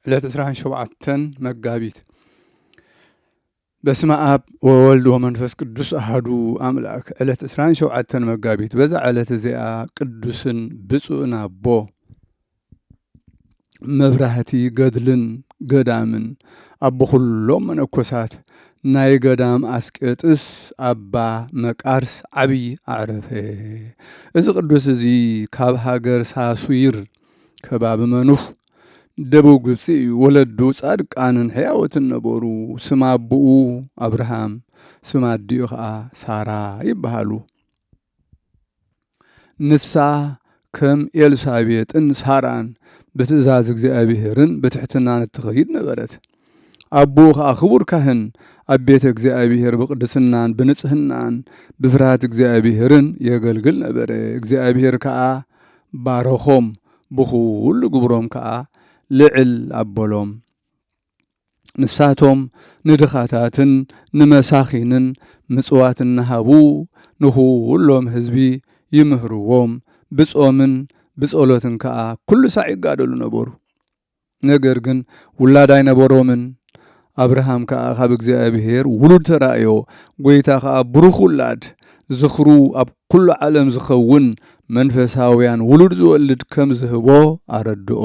ዕለት 27 መጋቢት በስመ አብ ወወልድ ወመንፈስ ቅዱስ አሐዱ አምላክ። ዕለት 27 መጋቢት በዛ ዕለት እዚኣ ቅዱስን ብፁዕን አቦ መብራህቲ ገድልን ገዳምን አቦ ኩሎም መነኮሳት ናይ ገዳም አስቄጥስ አባ መቃርስ ዓብይ አዕረፈ። እዚ ቅዱስ እዚ ካብ ሃገር ሳሱይር ከባቢ መኑፍ ደቡብ ግብፂ ወለዱ ጻድቃንን ሕያወትን ነበሩ። ስማ አቡኡ አብርሃም ስማ አዲኡ ከዓ ሳራ ይበሃሉ። ንሳ ከም ኤልሳቤጥን ሳራን ብትእዛዝ እግዚአብሔርን በትሕትናን እትኸይድ ነበረት። አቡኡ ከዓ ክቡር ካህን ኣብ ቤተ እግዚአብሔር ብቅድስናን ብንጽህናን ብፍርሃት እግዚአብሔርን የገልግል ነበረ። እግዚአብሔር ከዓ ባረኾም ብኹሉ ግብሮም ከዓ ልዕል ኣበሎም። ንሳቶም ንድኻታትን ንመሳኺንን ምጽዋት እናሃቡ ንኹሎም ህዝቢ ይምህርዎም። ብጾምን ብጸሎትን ከዓ ኩሉ ሳዕ ይጋደሉ ነበሩ። ነገር ግን ውላድ ኣይነበሮምን። አብርሃም ከዓ ካብ እግዚአብሔር ውሉድ ተራእዮ ጎይታ ከዓ ብሩኽ ውላድ ዝኽሩ ኣብ ኩሉ ዓለም ዝኸውን መንፈሳውያን ውሉድ ዝወልድ ከም ዝህቦ ኣረድኦ።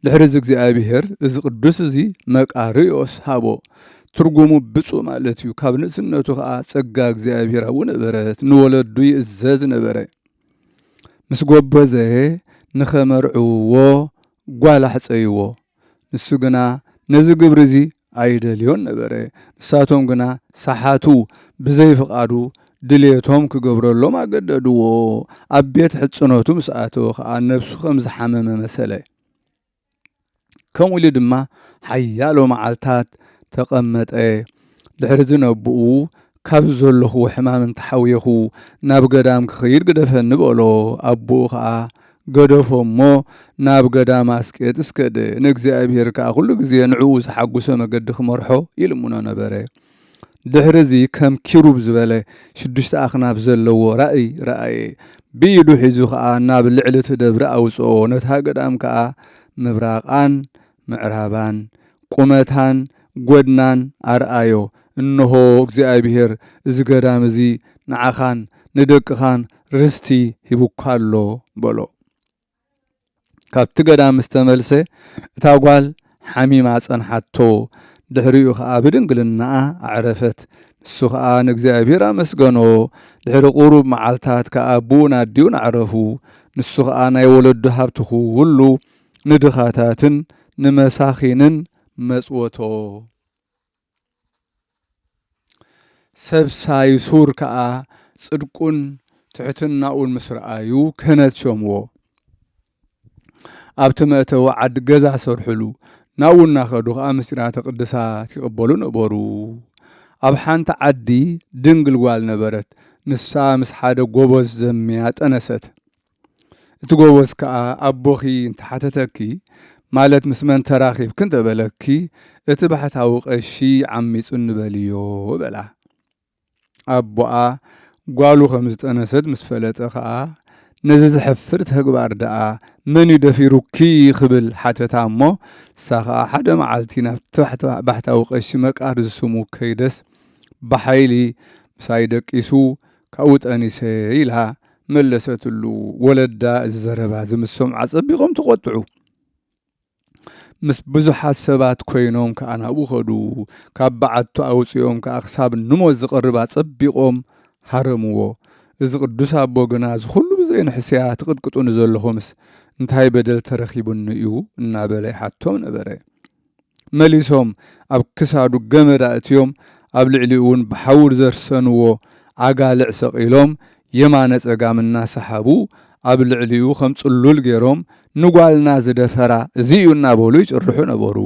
ድሕሪዚ እግዚአብሔር እዚ ቅዱስ እዚ መቃርዮስ ሃቦ። ትርጉሙ ብፁዕ ማለት እዩ። ካብ ንእስነቱ ከዓ ጸጋ እግዚአብሔር ኣብኡ ነበረት። ንወለዱ ይእዘዝ ነበረ። ምስ ጎበዘ ንኸመርዕዎ ጓል ኣሕፀይዎ። ንሱ ግና ነዚ ግብሪ እዚ ኣይደልዮን ነበረ። ንሳቶም ግና ሳሓቱ ብዘይፍቓዱ ድልየቶም ክገብረሎም ኣገደድዎ። ኣብ ቤት ሕፅነቱ ምስ ኣተወ ከዓ ነብሱ ከም ዝሓመመ መሰለ። ከምኡ ኢሉ ድማ ሓያሎ መዓልታት ተቐመጠ። ድሕሪ ዝነብኡ ካብ ዘለኹ ሕማም እንተሓውየኹ ናብ ገዳም ክኸይድ ግደፈኒ በሎ። ኣቦኡ ከዓ ገደፎ እሞ ናብ ገዳም አስቄጥስ ከደ። ንእግዚአብሔር ከዓ ኩሉ ግዜ ንዕኡ ዝሓጉሶ መገዲ ክመርሖ ይልምኖ ነበረ። ድሕሪዚ ከም ኪሩብ ዝበለ 6 ኣኽናፍ ዘለዎ ራእይ ረአየ። ብኢዱ ሒዙ ከዓ ናብ ልዕሊ እቲ ደብሪ ኣውፅኦ። ነታ ገዳም ከዓ ምብራቓን ምዕራባን ቁመታን ጎድናን ኣርአዮ። እነሆ እግዚአብሔር እዚ ገዳም እዚ ንዓኻን ንደቅኻን ርስቲ ሂቡካ ኣሎ በሎ። ካብቲ ገዳም ምስ ተመልሰ እታ ጓል ሓሚማ ጸንሓቶ። ድሕሪኡ ከዓ ብድንግልናኣ ኣዕረፈት። ንሱ ከዓ ንእግዚአብሔር ኣመስገኖ። ድሕሪ ቁሩብ መዓልታት ከዓ ኣቡኡን ኣዲኡን ኣዕረፉ። ንሱ ከዓ ናይ ወለዱ ሃብቲ ኩሉ ንድኻታትን ንመሳኺንን መጽወቶ። ሰብሳይ ሱር ከዓ ጽድቁን ትሕትናኡን ምስ ረአዩ ክህነት ሾምዎ። ኣብቲ መእተዊ ዓዲ ገዛ ሰርሕሉ። ናብኡ እናኸዱ ከዓ ምስጢራተ ቅድሳት ይቕበሉ ነበሩ። ኣብ ሓንቲ ዓዲ ድንግል ጓል ነበረት። ንሳ ምስ ሓደ ጎበዝ ዘምያ ጠነሰት። እቲ ጎበዝ ከዓ ኣቦኺ እንተሓተተኪ ማለት ምስ መን ተራኺብክ እንተበለኪ እቲ ባሕታዊ ቀሺ ዓሚፁ ንበልዮ በላ። ኣቦኣ ጓሉ ከም ዝጠነሰት ምስ ፈለጠ ከዓ ነዚ ዝሕፍር ተግባር ደኣ መን ይደፊሩኪ ክብል ሓተታ እሞ ንሳ ከዓ ሓደ መዓልቲ ናብቲ ባሕታዊ ቀሺ መቃር ዝስሙ ከይደስ ብሓይሊ ምሳይ ደቂሱ ካብኡ ጠኒሰ ኢላ መለሰትሉ። ወለዳ እዚ ዘረባ ዝምሶም ዓጸቢቖም ተቖጥዑ። ምስ ብዙሓት ሰባት ኮይኖም ከዓ ናብኡ ኸዱ። ካብ በዓቱ ኣውፂኦም ከዓ ክሳብ ንሞት ዝቐርብ ኣጸቢቖም ሃረምዎ። እዚ ቅዱስ ኣቦ ግና ዝኹሉ ብዘይንሕስያ ትቕጥቅጡን ዘለኹምስ እንታይ በደል ተረኺቡኒ እዩ እናበለ ይሓቶም ነበረ። መሊሶም ኣብ ክሳዱ ገመድ ኣእትዮም ኣብ ልዕሊኡ እውን ብሓውር ዘርሰንዎ ኣጋልዕ ሰቒሎም የማነ ጸጋም እናሰሓቡ ኣብ ልዕሊኡ ከም ጽሉል ገይሮም ንጓልና ዝደፈራ እዚ እዩ እናበሉ ይጭርሑ ነበሩ።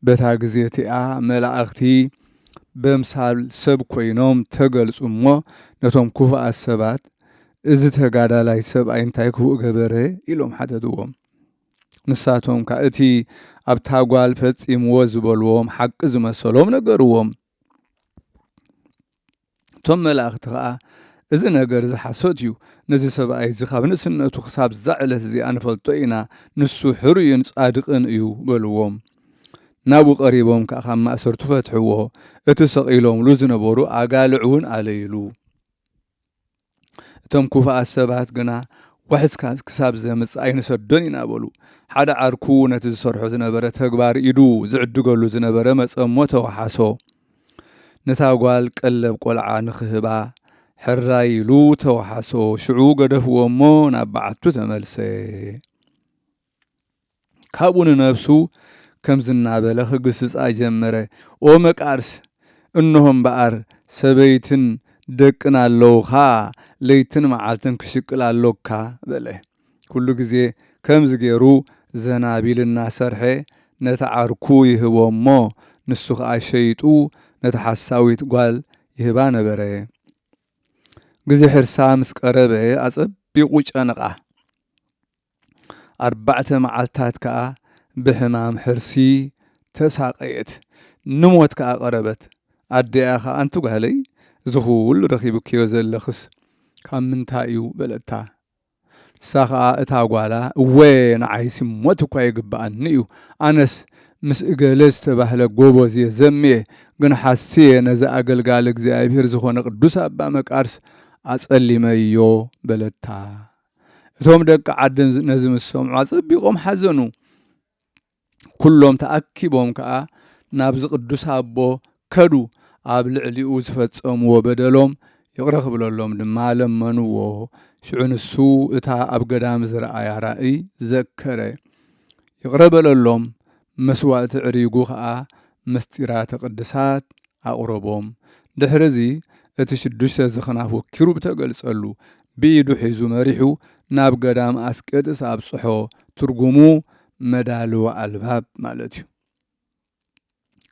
በታ ግዜ እቲኣ መላእኽቲ በምሳል ሰብ ኮይኖም ተገልጹ እሞ ነቶም ክፉኣት ሰባት እዚ ተጋዳላይ ሰብኣይ እንታይ ክፉእ ገበረ ኢሎም ሓተትዎም። ንሳቶም ከዓ እቲ ኣብታ ጓል ፈጺምዎ ዝበልዎም ሓቂ ዝመሰሎም ነገርዎም። እቶም መላእኽቲ ከዓ إذا نجر زحسوتيو نزي سبعي زخاب نسنة خساب زعلة زي أنفلتوينا نسو حرين صادقن إيو بلوم نابو قريبهم كأخام ما أسرتو فتحوه اتسقيلهم لوزن بورو أقالعون عليلو تم كوفا السبات قنا واحد كساب زمس أين سردني نابلو حدا عركو نتز صرحو زنبرة تقبار إدو زعدو قلو زنبرة مسأموته وحاسو نتاقوال قلب قولعا نخهبا حرايلو توحاسو شعو قدف ومو نابعتو تملسي كابون نفسو كمزنا بلخ قسس أجمره ومك أرس إنهم بأر سبيتن دقنا اللوخا ليتن معالتن كشكل اللوكا بله كل جزي كمز جيرو زنابيل الناسرحي نتعاركو يهو مو نسخ عشيتو نتحساويت قال يهبان بري جزي حرسا مسقربه أصب بيقوش أنقا 4 معالتات كا بحمام حرسي تساقيت نموت كا قربت أدي أخا أنتو قالي زخول رخيبك يوزلخس كم من تايو بلتا ساقا اتاقوالا وين عايسي موتو كا يقبأنيو أنس مس إقاليز تباهلا قوبوزي زميه قن حاسيه نزا أقل قالك زي أبير زخونا قدوسا بامك أرس أسألي مايو بلتا توم دك عدن نزم السمع بيقوم حزنو كلهم تأكبهم كا نابز قدوس هابو كدو قابل عليو زفتهم وبدلهم يقرخ بلولهم دما لمنوه شعون السوء تا أبقدام زرع يا رأي ذكره يقرب لهم مسوات عريقو خا مستيرات قدسات أقربهم دحرزي اتشدوش زخنافو كيروب تقلسلو بيدو حيزو مريحو ناب قدام أسكت ساب صحو ترجمو مدالو الباب مالتيو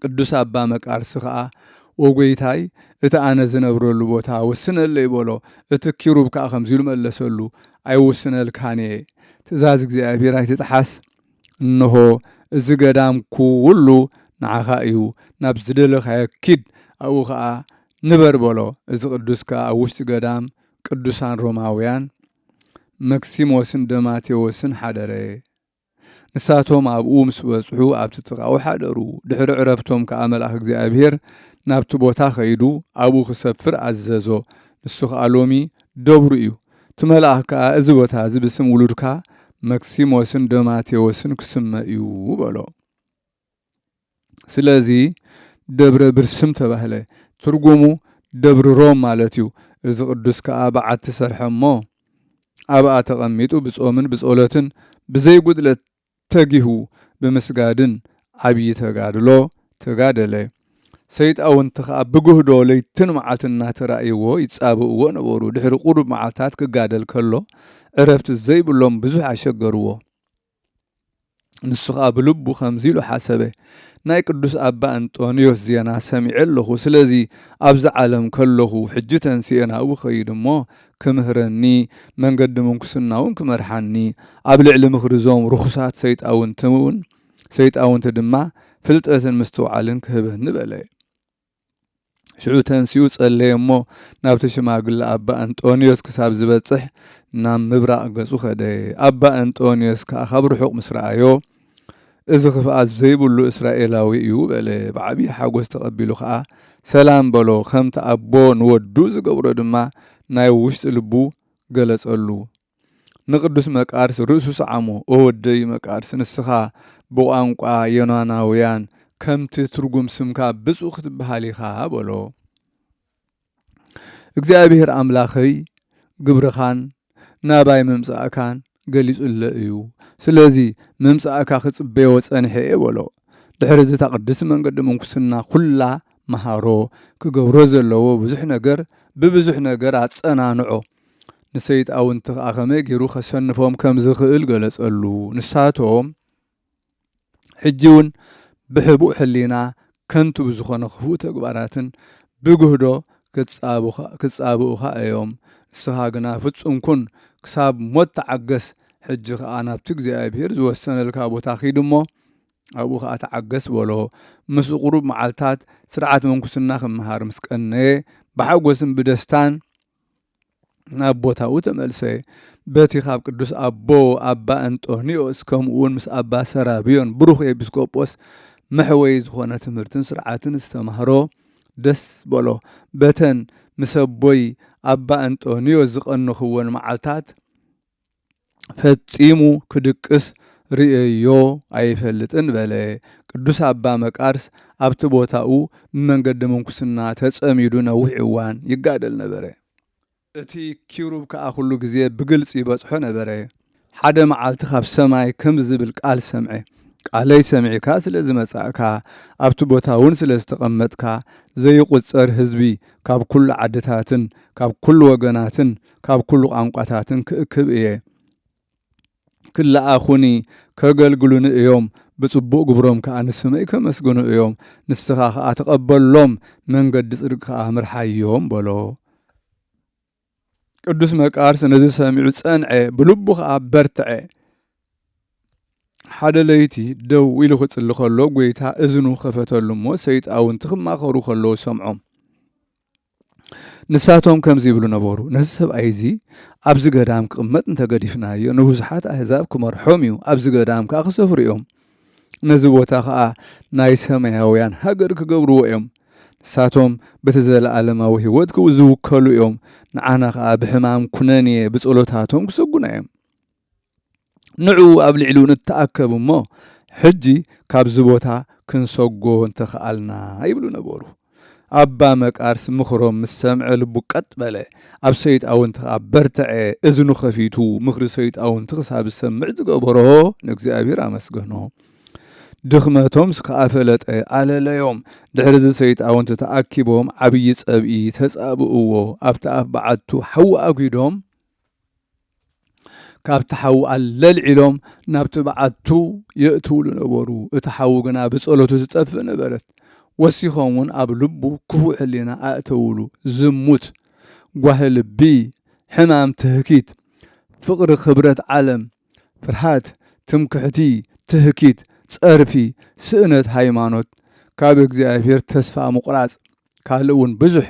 قدوس أبا مكارسخا وقويتاي إتا أنا زنبرو اللبوتا والسنة اللي بولو إتا كيروب كأخم زيلو ملسولو أي والسنة الكاني تزازق زي أبيراي تتحس إنه إزي قدام كولو نعخائيو نابزدل خايا كيد أو خا نبر بولو إزي قدوس كا أوشت قدام قدوسان روماويان مكسيموسن دماتيوسن حدري نساتهم أبو مسوسحو أبتتقاو حدرو دحر عرفتهم كأمل أخ زي أبير نابتو بوتا خيدو أبو خسفر عززو نسوخ ألومي دبريو تملأ كا أزبوتا زبسم ولودكا مكسيموسن دماتيوسن كسمئيو بلو سلازي دبر برسم تبهله ترجمو دبر روم مالتيو إذا قدوس كأبعد تسرحمو أبا تقميتو بسؤمن بسؤولتن بزي قدلت تجيهو بمسجادن عبي تجادلو تجادله سيد أو انتخا بجهدو ليتن معاتنا ترأيوه يتسابقوا نورو دحر قرب معاتات كجادل كله عرفت ازاي بلهم بزح عشقروه نسخا بلبو 50 حسبه ناي قدوس أبا أنطونيوس زينا سمع له سلازي أبز عالم كله حجتن سينا أو خيد مو كمهرني من قدمون كسناون كمرحاني قبل علم خرزوم رخصات سيد أون تدما فلت أزن مستوعالن كهبه نبالي شعو تنسيوس اللي مو نابتش ما قل أبا أنطونيوس كساب زبتصح نام مبرق قصو خدي أبا أنطونيوس كأخبر حق مسرعيو إذا خفاء زي بلو إسرائيلاوي يوب اللي بعبي حاجوز تقبلو خا سلام بلو خمت أبون ودوز قبر دما نايوشت لبو قلت قلو نقدس مكارس رؤسوس عمو ودي مكارس نسخا بوانقا يناناويان كم تترجم سمكا بس أخذ بحالي خا بلو እግዚአብሔር አምላኸይ ግብርኻን ናባይ መምጻእካን ገሊጹ ለእዩ ስለዚ መምጻእካ ክጽበዮ ጸንሐ በሎ ድሕሪ እዚ ተቅድስ መንገዲ መንኩስና ኩላ መሃሮ ክገብሮ ዘለዎ ብዙሕ ነገር ብብዙሕ ነገር አጸናንዖ ንሰይጣውን ተኸመ ገይሩ ከሰንፎም ከም ዝኽእል ገለጸሉ ንሳቶም ሕጂውን ብሕቡእ ሕሊና ከንቱ ብዝኾነ ክፉእ ተግባራትን ብግህዶ كتصابوها أيوم السهاجنا فتسون كن كساب متعجس حج أنا بتجزي أبير زو السنة الكابو تأخيد مو أبوها أتعجس وله مس قرب معلتات سرعة منكسنا خم مهار مسكنة بحوجس بدستان ናብ ቦታኡ ተመልሰ በቲ ካብ ቅዱስ ኣቦ ኣባ አንጦኒዮስ ከምኡውን ምስ ኣባ ሰራብዮን ብሩኽ ኤጲስቆጶስ መሕወይ ዝኾነ ትምህርትን ስርዓትን ዝተምሃሮ ደስ በሎ። በተን ምስ ኣቦይ ኣባ አንጦኒዮስ ዝቐንኽዎን መዓልታት ፈጺሙ ክድቅስ ርእዮ ኣይፈልጥን በለ። ቅዱስ ኣባ መቃርስ ኣብቲ ቦታኡ ብመንገዲ ምንኩስና ተጸሚዱ ነዊሕ እዋን ይጋደል ነበረ። እቲ ኪሩብ ከዓ ኩሉ ግዜ ብግልፂ ይበጽሖ ነበረ። ሓደ መዓልቲ ካብ ሰማይ ከም ዝብል ቃል ሰምዐ። ቃለይ ሰሚዕካ ስለ ዝመጻእካ ኣብቲ ቦታ እውን ስለ ዝተቐመጥካ ዘይቁፀር ህዝቢ ካብ ኩሉ ዓድታትን ካብ ኩሉ ወገናትን ካብ ኩሉ ቋንቋታትን ክእክብ እየ። ክለኣኹኒ ከገልግሉኒ እዮም። ብጽቡቕ ግብሮም ከዓ ንስመይ ከመስግኑ እዮም። ንስኻ ከዓ ተቐበሎም መንገዲ ጽድቅ ከዓ ምርሓዮም በሎ። ቅዱስ መቃርስ ነዚ ሰሚዑ ጸንዐ፣ ብልቡ ከዓ በርትዐ። ሓደ ለይቲ ደው ኢሉ ክጽሊ ከሎ ጐይታ እዝኑ ከፈተሉ እሞ ሰይጣውንቲ ክማኸሩ ከለዉ ሰምዖም። ንሳቶም ከምዚ ይብሉ ነበሩ፣ ነዚ ሰብኣይ እዚ ኣብዚ ገዳም ክቕመጥ እንተገዲፍናዮ ንብዙሓት ኣሕዛብ ክመርሖም እዩ። ኣብዚ ገዳም ከዓ ክሰፍሩ እዮም። ነዚ ቦታ ከዓ ናይ ሰማያውያን ሃገር ክገብርዎ እዮም። ንሳቶም በቲ ዘለኣለማዊ ህይወት ዝውከሉ እዮም። ንዓና ከዓ ብሕማም ኩነንየ ብጸሎታቶም ክሰጉና እዮም። ንዑ ኣብ ልዕሊኡ ንተኣከብ እሞ ሕጂ ካብዚ ቦታ ክንሰጎ እንተኸኣልና ይብሉ ነበሩ። ኣባ መቃርስ ምኽሮም ምስ ሰምዐ ልቡ ቀጥ በለ። ኣብ ሰይጣውንቲ ከዓ በርትዐ። እዝኑ ኸፊቱ ምኽሪ ሰይጣውንቲ ክሳብ ዝሰምዕ ዝገበሮ ንእግዚኣብሔር ኣመስገኖ። ድኽመቶም ስከዓ ፈለጠ፣ ኣለለዮም። ድሕሪ ዚ ሰይጣውንቲ ተኣኪቦም ዓብዪ ጸብኢ ተጻብእዎ። ኣብቲ ኣፍ በዓቱ ሓዊ ኣጒዶም ካብቲ ሓዊ ኣለልዒሎም ናብቲ በዓቱ የእትውሉ ነበሩ። እቲ ሓዊ ግና ብጸሎቱ ትጠፍእ ነበረት። ወሲኾም እውን ኣብ ልቡ ክፉእ ሕሊና ኣእተውሉ። ዝሙት፣ ጓህ ልቢ፣ ሕማም ትህኪት፣ ፍቕሪ ኽብረት ዓለም፣ ፍርሃት፣ ትምክሕቲ፣ ትህኪት፣ ጸርፊ፣ ስእነት ሃይማኖት፣ ካብ እግዚኣብሔር ተስፋ ምቑራጽ፣ ካልእ እውን ብዙሕ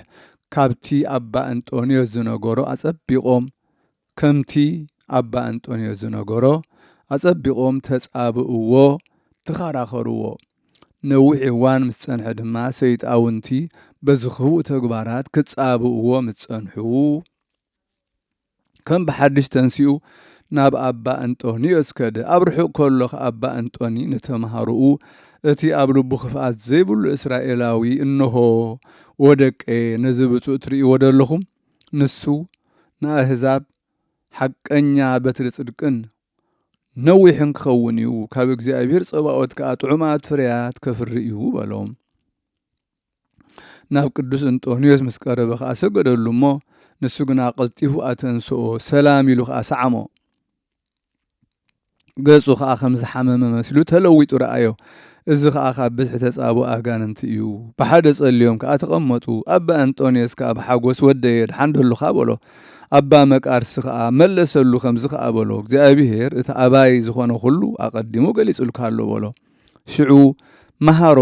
ካብቲ ኣባ አንጦኒዮስ ዝነገሮ ኣጸቢቖም ከምቲ ኣባ አንጦኒዮስ ዝነገሮ ኣጸቢቖም ተጻብእዎ፣ ተኸራኸርዎ። ነዊሕ እዋን ምስ ጸንሐ ድማ ሰይጣውንቲ በዚ ክቡእ ተግባራት ክጻብእዎ ምስ ጸንሑ ከም ብሓድሽ ተንሲኡ ናብ ኣባ አንጦኒዮስ ከደ። ኣብ ርሑቕ ከሎ ኣባ አንጦኒ ንተምሃርኡ እቲ ኣብ ልቡ ክፍኣት ዘይብሉ እስራኤላዊ እንሆ ወደቀ ነዚ ብፁእ ትርእይዎ ዘለኹም ንሱ ንኣሕዛብ ሓቀኛ በትሪ ጽድቅን ነዊሕን ክኸውን እዩ። ካብ እግዚኣብሔር ጸባኦት ከዓ ጥዑማት ፍርያት ከፍሪ እዩ በሎም። ናብ ቅዱስ አንጦኒዮስ ምስ ቀረበ ከዓ ሰገደሉ እሞ ንሱ ግና ቐልጢፉ ኣተንስኦ፣ ሰላም ኢሉ ከዓ ሰዓሞ። ገጹ ከዓ ከም ዝሓመመ መስሉ ተለዊጡ ረኣዮ። እዚ ከዓ ካብ ብዝሒ ተጻብኡ ኣጋንንቲ እዩ። ብሓደ ጸልዮም ከዓ ተቐመጡ። ኣባ አንጦኒዮስ ከዓ ብሓጎስ ወደየ ድሓን ደሉኻ በሎ። ኣባ መቃርስ ከዓ መለሰሉ ከምዚ ከዓ በሎ፣ እግዚኣብሔር እቲ ኣባይ ዝኾነ ኩሉ ኣቐዲሙ ገሊጹልካ ኣሎ በሎ። ሽዑ መሃሮ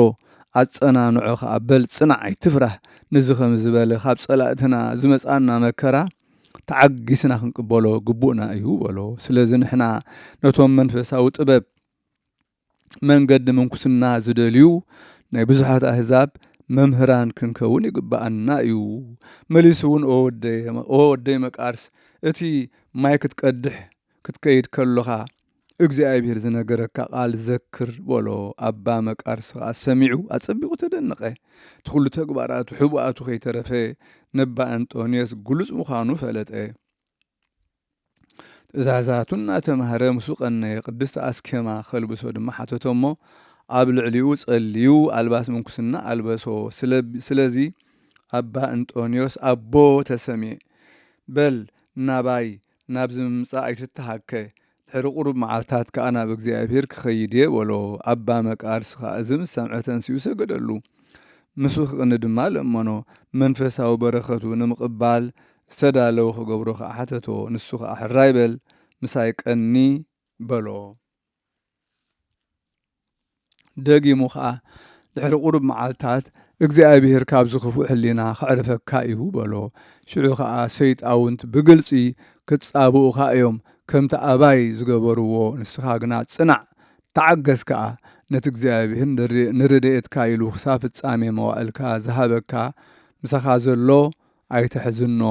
ኣጸናንዖ ከዓ በል ጽናዕ ኣይትፍራሕ። ንዚ ከም ዝበለ ካብ ጸላእትና ዝመጻና መከራ ተዓጊስና ክንቅበሎ ግቡእና እዩ በሎ። ስለዚ ንሕና ነቶም መንፈሳዊ ጥበብ መንገዲ ምንኩስና ዝደልዩ ናይ ብዙሓት ኣሕዛብ መምህራን ክንከውን ይግባአና እዩ። መሊሱ እውን ኦ ወደይ መቃርስ እቲ ማይ ክትቀድሕ ክትከይድ ከሎኻ እግዚኣብሔር ዝነገረካ ቃል ዘክር በሎ። ኣባ መቃርስ ከዓ ሰሚዑ ኣጸቢቑ ተደነቐ። እቲ ኩሉ ተግባራቱ ሕቡኣቱ ከይተረፈ ነባ አንጦኒዮስ ጉሉጽ ምዃኑ ፈለጠ። ትእዛዛቱ እናተምሃረ ምሱ ቀነየ። ቅድስቲ ኣስኬማ ከልብሶ ድማ ሓተቶ እሞ ኣብ ልዕሊኡ ጸልዩ ኣልባስ ምንኩስና ኣልበሶ። ስለዚ ኣባ አንጦኒዮስ ኣቦ ተሰሚዕ በል ናባይ ናብዚ ምምጻእ ኣይትተሃከ፣ ድሕሪ ቁሩብ መዓልታት ከዓ ናብ እግዚኣብሔር ክኸይድ እየ በሎ። ኣባ መቃርስ ከዓ እዚ ምስ ሰምዐ ተንሲኡ ሰገደሉ። ምስኡ ክቕኒ ድማ ለመኖ። መንፈሳዊ በረኸቱ ንምቕባል ዝተዳለወ ክገብሮ ከዓ ሓተቶ። ንሱ ከዓ ሕራይ በል ምሳይ ቀኒ በሎ። ደጊሙ ከዓ ድሕሪ ቁሩብ መዓልታት እግዚአብሔር ካብ ዝኽፉእ ሕሊና ክዕርፈካ እዩ በሎ ሽዑ ከዓ ሰይጣውንት ብግልፂ ክትጻብኡኻ እዮም ከምቲ ኣባይ ዝገበርዎ ንስኻ ግና ጽናዕ ተዓገስ ከዓ ነቲ እግዚአብሔር ንረድኤትካ ኢሉ ክሳብ ፍጻሜ መዋዕልካ ዝሃበካ ምሳኻ ዘሎ ኣይትሕዝኖ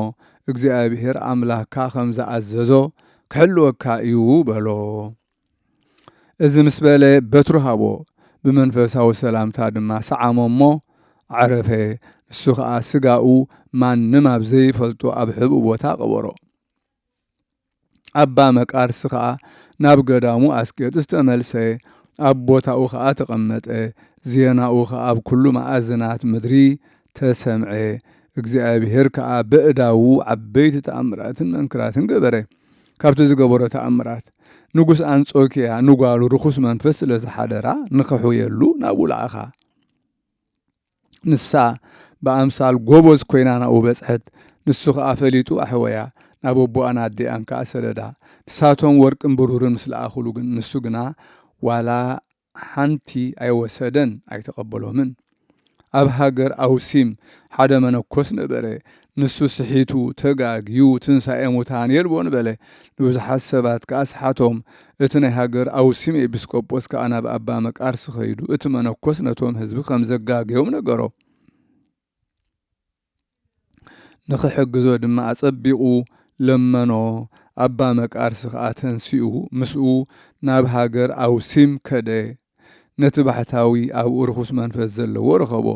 እግዚአብሔር ኣምላክካ ከም ዝኣዘዞ ክሕልወካ እዩ በሎ እዚ ምስ በለ በትሩ ሃቦ ብመንፈሳዊ ሰላምታ ድማ ሰዓሞ እሞ ዓረፈ ንሱ ከዓ ስጋኡ ማንም ኣብ ዘይፈልጦ ኣብ ሕቡእ ቦታ ቀበሮ ኣባ መቃርስ ከዓ ናብ ገዳሙ ኣስቄጥስ ተመልሰ ኣብ ቦታኡ ከዓ ተቐመጠ ዜናኡ ከዓ ኣብ ኩሉ ማእዝናት ምድሪ ተሰምዐ እግዚአብሔር ከዓ በእዳው ዓበይቲ ተኣምራትን መንክራትን ገበረ ካብቲ ዝገበሮ ተኣምራት ንጉስ አንጾኪያ ንጓሉ ርኩስ መንፈስ ስለ ዝሓደራ ንኽሕየሉ ናብኡ ለኣኻ ንሳ ብኣምሳል ጎበዝ ኮይና ናብኡ በጽሐት ንሱ ከዓ ፈሊጡ ኣሕወያ ናብ ኣቦኣን ኣዴኣን ከዓ ሰደዳ ንሳቶም ወርቅን ብሩርን ምስ ለኣኽሉ ግን ንሱ ግና ዋላ ሓንቲ ኣይወሰደን ኣይተቐበሎምን ኣብ ሃገር ኣውሲም ሓደ መነኮስ ነበረ ንሱ ስሒቱ ተጋግዩ ትንሣኤ ሙታን የልቦ ንበለ ንብዙሓት ሰባት ከዓ ስሓቶም እቲ ናይ ሃገር ኣውሲም ኤጲስቆጶስ ከዓ ናብ ኣባ መቃርስ ኸይዱ እቲ መነኮስ ነቶም ህዝቢ ከም ዘጋግዮም ነገሮ ንኽሕግዞ ድማ ኣጸቢቑ ለመኖ ኣባ መቃርስ ከዓ ተንሲኡ ምስኡ ናብ ሃገር ኣውሲም ከደ ነቲ ባሕታዊ ኣብኡ ርኩስ መንፈስ ዘለዎ ረኸቦ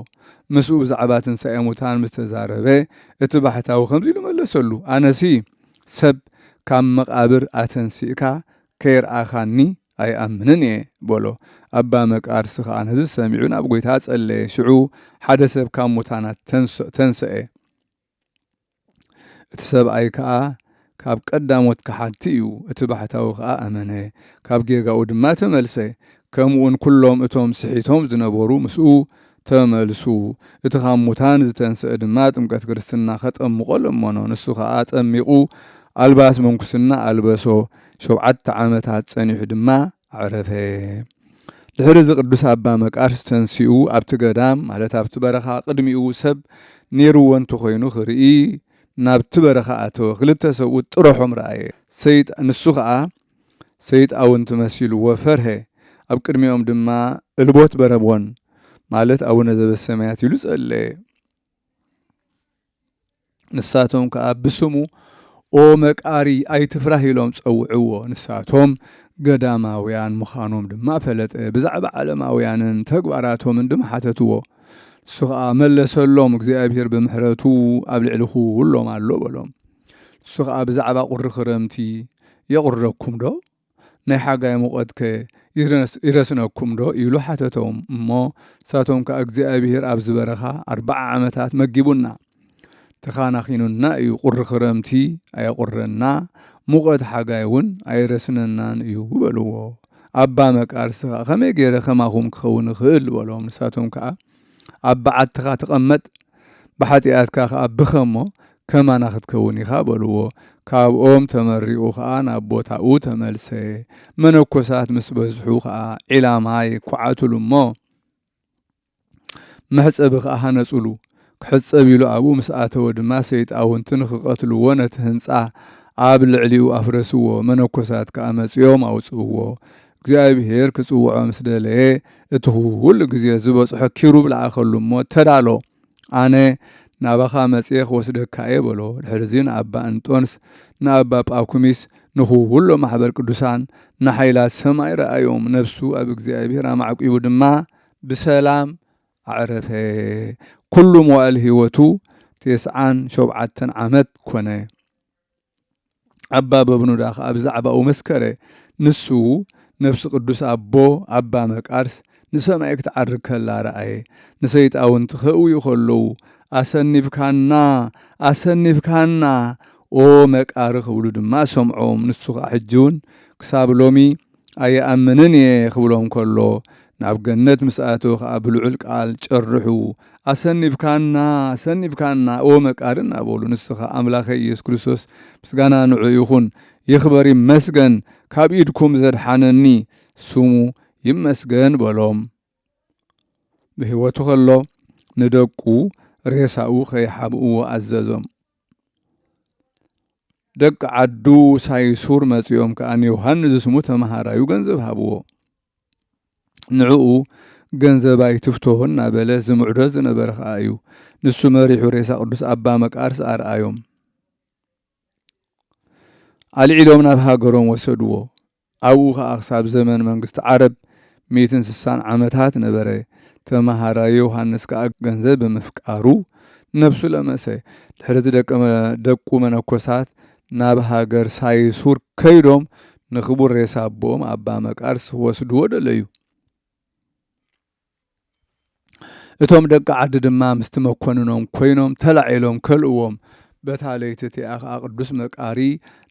ምስኡ ብዛዕባ ትንሣኤ ሙታን ምስ ተዛረበ እቲ ባሕታዊ ከምዚ ኢሉ መለሰሉ ኣነሲ ሰብ ካብ መቃብር ኣተንሲእካ ከይርኣኻኒ ኣይኣምንን እየ በሎ ኣባ መቃርስ ከዓ ነዚ ሰሚዑ ናብ ጎይታ ጸለየ ሽዑ ሓደ ሰብ ካብ ሙታናት ተንስአ እቲ ሰብኣይ ከዓ ካብ ቀዳሞት ክሓቲ እዩ እቲ ባሕታዊ ከዓ ኣመነ ካብ ጌጋኡ ድማ ተመልሰ ከምኡን ኩሎም እቶም ስሒቶም ዝነበሩ ምስኡ ተመልሱ እቲ ካብ ሙታን ዝተንስአ ድማ ጥምቀት ክርስትና ከጠምቆ ለመኖ ንሱ ከዓ ጠሚቑ ኣልባስ መንኩስና ኣልበሶ 7 ዓመታት ጸኒሑ ድማ ዓረፈ ድሕሪ እዚ ቅዱስ ኣባ መቃርስ ተንሲኡ ኣብቲ ገዳም ማለት ኣብቲ በረኻ ቅድሚኡ ሰብ ነይሩዎ እንተኾይኑ ክርኢ ናብቲ በረኻ ኣተወ ክልተ ሰብኡት ጥረሖም ረኣየ ንሱ ከዓ ሰይጣውንቲ መሲልዎ ፈርሄ ኣብ ቅድሚኦም ድማ እልቦት በረቦን ማለት ኣቡነ ዘበሰማያት ኢሉ ጸለየ ንሳቶም ከዓ ብስሙ ኦ መቃሪ ኣይትፍራህ ኢሎም ጸውዕዎ ንሳቶም ገዳማውያን ምዃኖም ድማ ፈለጠ ብዛዕባ ዓለማውያንን ተግባራቶምን ድማ ሓተትዎ እሱ ከዓ መለሰሎም እግዚአብሔር ብምሕረቱ ኣብ ልዕሊ ኩሎም ኣሎ በሎም እሱ ከዓ ብዛዕባ ቁሪ ክረምቲ የቁረኩም ዶ ናይ ሓጋይ ሙቐትከ ይረስነኩም ዶ ኢሉ ሓተቶም እሞ ንሳቶም ከዓ እግዚአብሔር ኣብ ዝበረኻ 40 ዓመታት መጊቡና ተኻናኺኑና እዩ ቁሪ ክረምቲ ኣየቁረና ሙቐት ሓጋይ እውን ኣይረስነናን እዩ በልዎ ኣባ መቃርስ ከዓ ከመይ ገይረ ከማኹም ክኸውን ይኽእል በሎም ንሳቶም ከዓ ኣብ በዓትኻ ተቐመጥ ብሓጢኣትካ ከዓ ብኸሞ ከማና ክትከውን ኢኻ በልዎ ካብኦም ተመሪቑ ከዓ ናብ ቦታኡ ተመልሰ መነኮሳት ምስ በዝሑ ከዓ ዒላማ ይኳዓትሉ እሞ መሕፀቢ ከዓ ሃነጹሉ ክሕፀብ ኢሉ ኣብኡ ምስ ኣተወ ድማ ሰይጣውንትን ክቐትልዎ ነቲ ህንፃ ኣብ ልዕሊኡ ኣፍረስዎ መነኮሳት ከዓ መጺኦም ኣውፅእዎ እግዚአብሔር ክጽውዖ ምስ ደለየ እቲ ኩሉ ግዜ ዝበጽሖ ኪሩብ ለኣኸሉ እሞ ተዳሎ ኣነ ናባኻ መጽየ ክወስደካ እየ በሎ ድሕሪ ንኣባ እንጦንስ ንኣባ ጳኩሚስ ንኩሉ ማሕበር ቅዱሳን ንሓይላት ሰማይ ረኣዮም ነፍሱ ኣብ እግዚአብሔር ኣማዕቂቡ ድማ ብሰላም ኣዕረፈ ኩሉ መዋዕል ህይወቱ 97 ዓመት ኮነ ኣባ በብኑዳ ከዓ ብዛዕባኡ መስከረ ንሱ ነፍሲ ቅዱስ ኣቦ ኣባ መቃርስ ንሰማይ ክትዓርግ ከላ ረኣየ ንሰይጣውንቲ ክእውዩ ከለዉ ኣሰኒፍካና ኦ መቃሪ ክብሉ ድማ ሰምዖም ንሱ ከዓ ሕጂ እውን ክሳብ ሎሚ ኣየኣምንን እየ ክብሎም ከሎ ናብ ገነት ምስ ኣተወ ከዓ ብልዑል ቃል ጨርሑ ኣሰኒፍካና ኦ መቃሪ እናበሉ ንሱ ከዓ ኣምላኸ ኢየሱስ ክርስቶስ ምስጋና ንዑ ይኹን ይኽበር ይመስገን ካብ ኢድኩም ዘድሓነኒ ስሙ ይመስገን በሎም ብህይወቱ ከሎ ندقو ريساو خيحابو عززهم دق عدو سايسور مزيوم كأن يوحنس اسمو تمهارايو ገንዘብ ሃብዎ ንዕኡ ገንዘባይ ትፍቶህን ናበለ ዝምዕዶ ዝነበረ ከዓ እዩ ንሱ መሪሑ ሬሳ ቅዱስ አባ መቃርስ አርአዮም አልዒሎም ናብ ሃገሮም ወሰድዎ ኣብኡ ከዓ ክሳብ ዘመን መንግስቲ ዓረብ 160 ዓመታት ነበረ ተመሃራይ ዮሐንስ ከዓ ገንዘብ በመፍቃሩ ነፍሱ ለመሰ ድሕሪ ደቁ መነኮሳት ናብ ሃገር ሳይሱር ከይዶም ንክቡር ሬሳ አቦም አባ መቃርስ ወስድዎ ደለዩ እቶም ደቂ ዓዲ ድማ ምስቲ መኮንኖም ኮይኖም ተላዒሎም ከልእዎም በታለይቲ አኻ ቅዱስ መቃሪ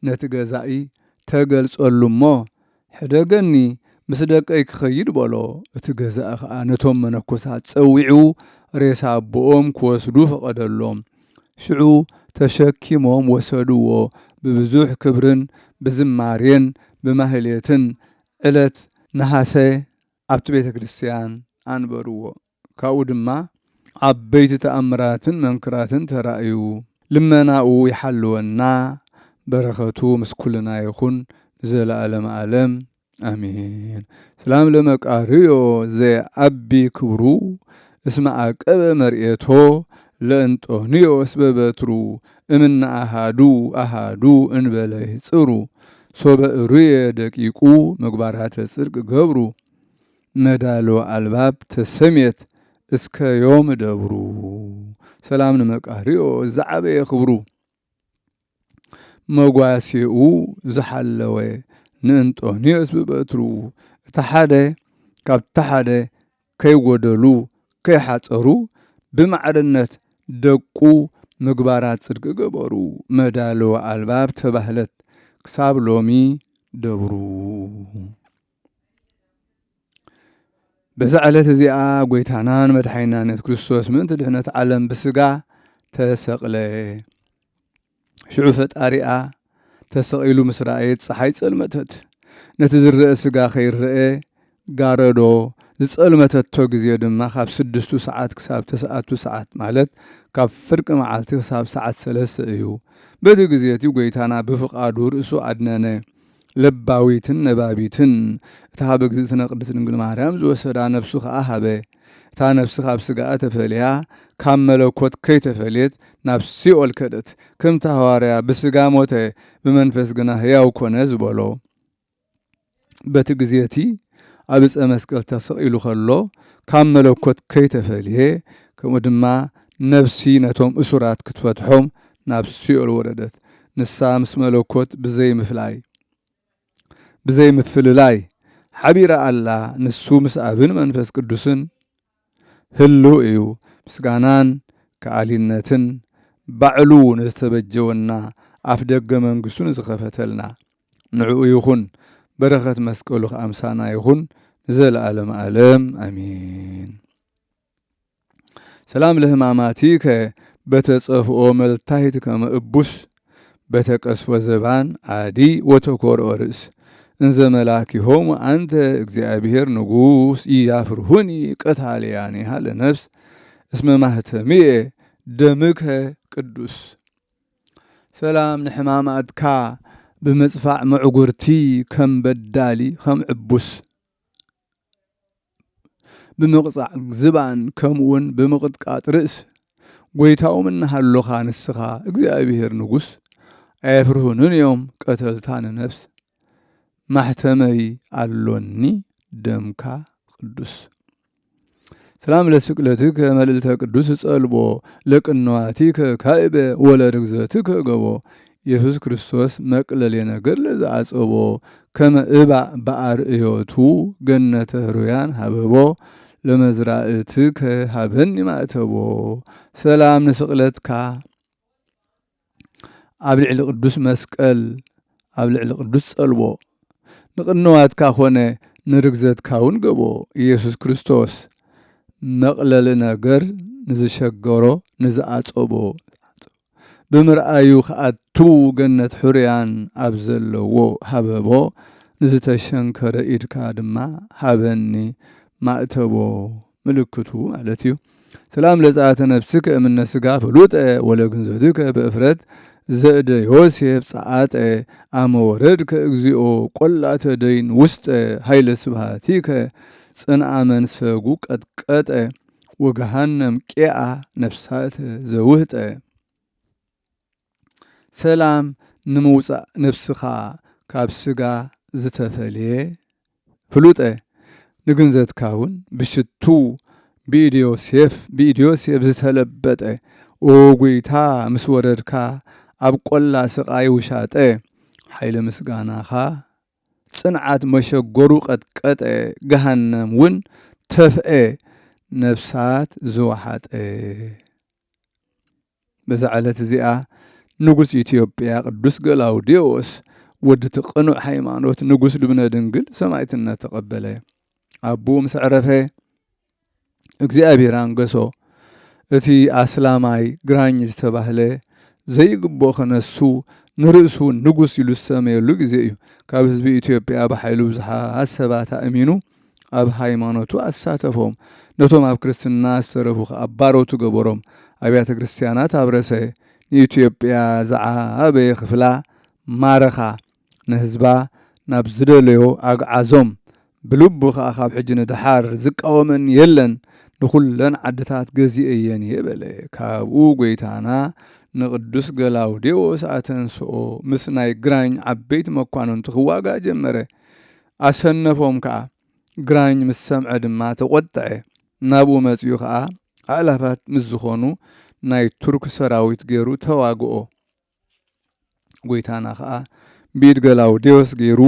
ነቲ ገዛኢ ተገልጸሉ እሞ ሕደገኒ ምስ ደቀይ ክኸይድ በሎ እቲ ገዛኢ ከዓ ነቶም መነኮሳት ፀዊዑ ሬሳ አቦኦም ክወስዱ ፈቀደሎም ሽዑ ተሸኪሞም ወሰድዎ ببزوح كبرن بزمارين بمهليتن علت نحاسي عبت بيت كريستيان انبروو كاودما عبيت تأمراتن منكراتن ترأيو لما ناو يحلونا بركتو مسكولنا يخون زل عالم عالم امين سلام لمك اريو زي ابي كبرو اسمعك ابا مرئيتو لأنطونيوس ببترو امن احادو انبله صرو صوب ريه دقيقو مغبارات صدق غبرو مدالو الباب تسميت اسك يوم دبرو سلام نمقاريو زعبه خبرو مغواسيو زحلوي نانطونيوس ببترو تحاده كاب تحاده كي غدلو كي حصرو بمعرنت دقو مغبارات صدق غبرو مدالو الباب تبهلت كساب لومي دبرو بزعلت زيا غويتانان مدحينانت كريستوس من تدحنت عالم بسغا تسقله شعفت اريا تسقيلو مسرايت صحي صلمتت نتزرئ سغا خير رئ غاردو ዝጸልመተቶ ጊዜ ድማ ካብ 6 ሰዓት ክሳብ 9 ሰዓት ማለት ካብ ፍርቂ መዓልቲ ክሳብ ሰዓት 3 እዩ በዚ ጊዜ እቲ ጎይታና ብፍቃዱ ርእሱ አድነነ ለባዊትን ነባቢትን እታ በግዝእትነ ቅድስት ድንግል ማርያም ዝወሰዳ ነፍሱ ከዓ ሃበ እታ ነፍስ ካብ ስጋኣ ተፈልያ ካብ መለኮት ከይተፈልየት ናብ ሲኦል ከደት ከምታ ሐዋርያ ብስጋ ሞተ ብመንፈስ ግና ሕያው ኮነ ዝበሎ በቲ ጊዜቲ አብፀ መስቀል ተሰቂሉ ከሎ ካብ መለኮት ከይተፈልየ ከምኡ ድማ ነፍሲ ነቶም እሱራት ክትፈትሖም ናብ ሲኦል ወረደት ንሳ ምስ መለኮት ብዘይ ምፍልላይ ሓቢራ አላ ንሱ ምስ አብን መንፈስ ቅዱስን ህሉ እዩ ምስጋናን ከአሊነትን ባዕሉ ንዝተበጀወና አፍ ደገ መንግስቱን ዝኸፈተልና ንዕኡ ይኹን بركة مسكولو أمسانا يخون زل عالم عالم أمين سلام لهماماتيك بتصفو ملتاهيت كما أبوس بتكسف زبان عادي وتكور أرس انز ملاكي هم أنت اكزيابير نقوس يافرهوني قتالي يعني هال نفس اسم مهتمية دمك قدوس سلام لحماماتك بمصفع معقرتي كم بدالي كم عبوس بمقطع زبان كمون بمقطقات رأس ويتاو من هاللوخا نسخا اكزيابير نقوس ايفرهونن يوم قتلتان نفس محتمي اللوني دمكا قدوس سلام لسقلتك مللتا قدوس صلبو لقنواتك كايبه ولا رغزتك غبو ኢየሱስ ክርስቶስ መቅለል የነገር ለዛጾቦ ከመ እባ በአርእዮቱ ገነተ ሩያን ሀበቦ ለመዝራእትከ ሀበኒ ማእተቦ ሰላም ንስቅለትካ ኣብ ልዕሊ ቅዱስ መስቀል ኣብ ልዕሊ ቅዱስ ጸልቦ ንቅንዋትካ ኾነ ንርግዘትካ እውን ገቦ ኢየሱስ ክርስቶስ መቅለል ነገር ንዝሸገሮ ንዝአጾቦ بمرأيو خاتو جنة حريان أبزلو حببو نزتشنكر إدكاد ما حبني ما أتبو ملكتو مالتيو سلام لزعات نفسك من نسقا فلوت ولكن زهدك بأفرد زاد يوسف ساعات أموردك إجزيو قلات دين وست هايل سبهاتيك صنع من ساقوك أدقات وجهنم كيعة نفسات زوهت سلام نموزع نفسخا كابسقا زتفليه فلوت نجنزت كاون بشتو بيديو سيف زتلبت وقويتا مسوردكا أبقولا سقاي وشات حيل مسقاناخا صنعات مشقورو قد جهنم ون تفئ نفسات زوحات بزعلت زيئة نقص إثيوبيا قدس قلاوديوس ود تقنع حيمانوت نقص لبنا دنقل سمعتنا تقبله أبو مسعرفه እግዚአብሔር አንገሶ እቲ አስላማይ ግራኝ ዝተባህለ ዘይግቦ ከነሱ ንርእሱ ንጉስ ኢሉ ዝሰመየሉ ጊዜ እዩ ካብ ህዝቢ ኢትዮጵያ ብሓይሉ ብዙሓት ሰባት ኣእሚኑ ኣብ ሃይማኖቱ ኣሳተፎም ነቶም ኣብ ክርስትና ዝተረፉ ኣባሮቱ ገበሮም ኣብያተ ክርስቲያናት ኣብረሰ ንኢትዮጵያ ዝዓበየ ክፍላ ማረኻ ንህዝባ ናብ ዝደለዮ ኣግዓዞም ብልቡ ከዓ ካብ ሕጂ ንድሓር ዝቃወመን የለን ንኩለን ዓድታት ገዚአየን የበለ ካብኡ ጎይታና ንቅዱስ ገላውዴዎስ ኣተንስኦ ምስ ናይ ግራኝ ዓበይቲ መኳንንቱ ክዋጋ ጀመረ ኣሰነፎም ከዓ ግራኝ ምስ ሰምዐ ድማ ተቆጥዐ ናብኡ መፅኡ ከዓ ኣእላፋት ምስ ዝኾኑ ናይ ቱርክ ሰራዊት ገይሩ ተዋግኦ ጎይታና ከዓ ቢድ ገላውዴዎስ ገይሩ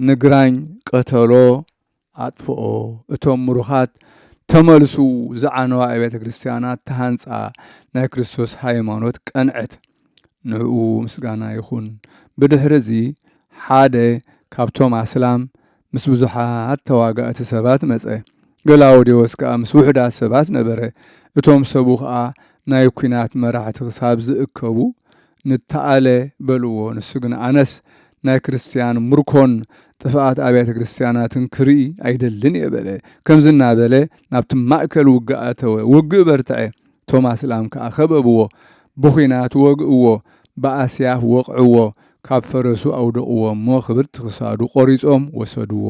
ንግራኝ ቀተሎ ኣጥፍኦ እቶም ምሩኻት ተመልሱ ዝዓነዋ ኣብያተ ክርስቲያናት ተሃንፃ ናይ ክርስቶስ ሃይማኖት ቀንዐት ንዕኡ ምስጋና ይኹን ብድሕሪ እዚ ሓደ ካብቶም ኣስላም ምስ ብዙሓት ተዋጋእቲ ሰባት መፀ ገላውዴዎስ ከዓ ምስ ውሕዳት ሰባት ነበረ እቶም ሰቡ ከዓ ናይ ኩናት መራሕቲ ክሳብ ዝእከቡ ንተኣለ በልዎ ንሱ ግን ኣነስ ናይ ክርስቲያን ምርኮን ጥፍኣት ኣብያተ ክርስቲያናትን ክርኢ ኣይደልን የበለ ከምዚ እናበለ ናብቲ ማእከል ውግእ ኣተወ ውግእ በርትዐ ቶም ኣስላም ከዓ ከበብዎ ብኩናት ወግእዎ ብኣስያፍ ወቕዕዎ ካብ ፈረሱ ኣውደቕዎ እሞ ክብርቲ ክሳዱ ቆሪፆም ወሰድዎ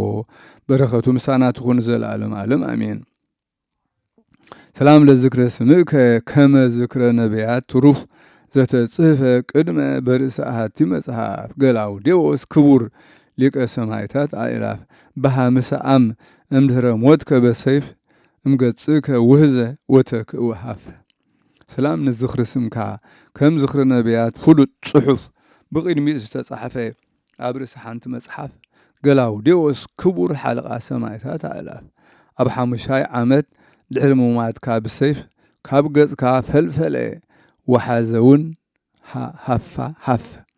በረኸቱ ምሳና ትኹን ዘለዓለም ዓለም ኣሜን ሰላም ለዝክረ ስምከ ከመ ዝክረ ነቢያት ትሩፍ ዘተጽሕፈ ቅድመ በርእሰ ኣሐቲ መጽሐፍ ገላውዴዎስ ክቡር ሊቀ ሰማዕታት ኣእላፍ በሃምሳ ዓም እምድኅረ ሞትከ በሰይፍ እምገጽከ ውህዘ ወተክእ ወሃፈ ሰላም ንዝኽሪ ስምካ ከም ዝኽሪ ነቢያት ፍሉጥ ጽሑፍ ብቕድሚኡ ዝተጻሕፈ ኣብ ርእሲ ሓንቲ መጽሓፍ ገላውዴዎስ ክቡር ሓለቓ ሰማዕታት ኣእላፍ ኣብ 5 ዓመት ድሕሪ ምውማትካ ብሰይፍ ካብ ገጽካ ፈልፈለ وحازون هفا